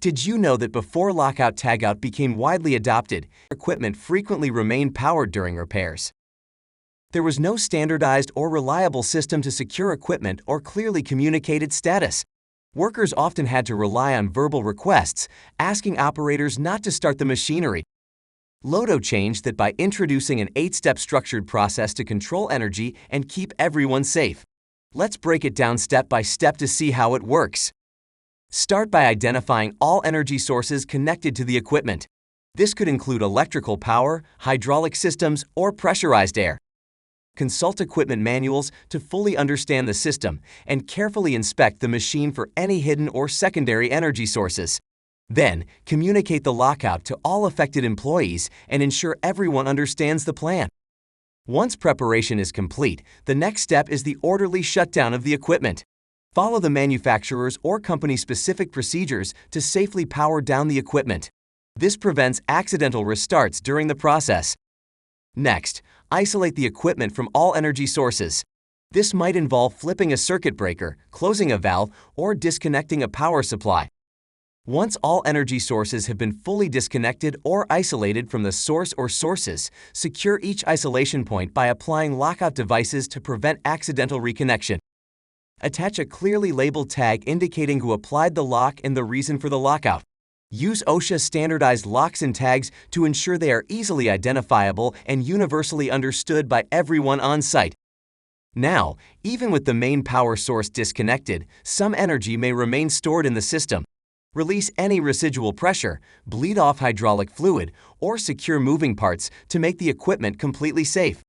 Did you know that before Lockout Tagout became widely adopted, equipment frequently remained powered during repairs? There was no standardized or reliable system to secure equipment or clearly communicate its status. Workers often had to rely on verbal requests, asking operators not to start the machinery. LOTO changed that by introducing an 8-step structured process to control energy and keep everyone safe. Let's break it down step by step to see how it works. Start by identifying all energy sources connected to the equipment. This could include electrical power, hydraulic systems, or pressurized air. Consult equipment manuals to fully understand the system and carefully inspect the machine for any hidden or secondary energy sources. Then, communicate the lockout to all affected employees and ensure everyone understands the plan. Once preparation is complete, the next step is the orderly shutdown of the equipment. Follow the manufacturer's or company-specific procedures to safely power down the equipment. This prevents accidental restarts during the process. Next, isolate the equipment from all energy sources. This might involve flipping a circuit breaker, closing a valve, or disconnecting a power supply. Once all energy sources have been fully disconnected or isolated from the source or sources, secure each isolation point by applying lockout devices to prevent accidental reconnection. Attach a clearly labeled tag indicating who applied the lock and the reason for the lockout. Use OSHA standardized locks and tags to ensure they are easily identifiable and universally understood by everyone on site. Now, even with the main power source disconnected, some energy may remain stored in the system. Release any residual pressure, bleed off hydraulic fluid, or secure moving parts to make the equipment completely safe.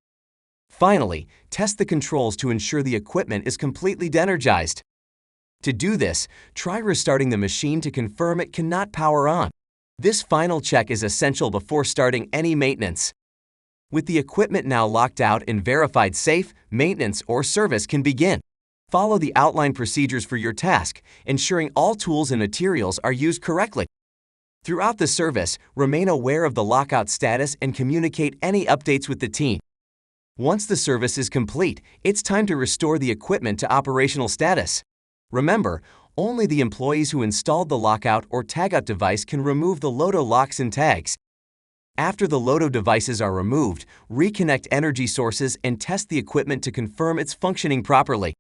Finally, test the controls to ensure the equipment is completely de-energized. To do this, try restarting the machine to confirm it cannot power on. This final check is essential before starting any maintenance. With the equipment now locked out and verified safe, maintenance or service can begin. Follow the outlined procedures for your task, ensuring all tools and materials are used correctly. Throughout the service, remain aware of the lockout status and communicate any updates with the team. Once the service is complete, it's time to restore the equipment to operational status. Remember, only the employees who installed the lockout or tagout device can remove the LOTO locks and tags. After the LOTO devices are removed, reconnect energy sources and test the equipment to confirm it's functioning properly.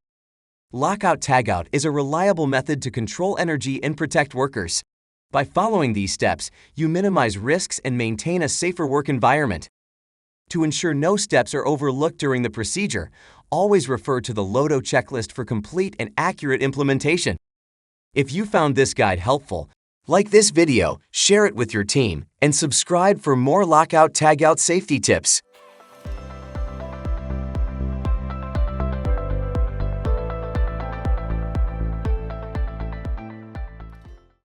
Lockout Tagout is a reliable method to control energy and protect workers. By following these steps, you minimize risks and maintain a safer work environment. To ensure no steps are overlooked during the procedure, always refer to the LOTO checklist for complete and accurate implementation. If you found this guide helpful, like this video, share it with your team, and subscribe for more Lockout Tagout safety tips.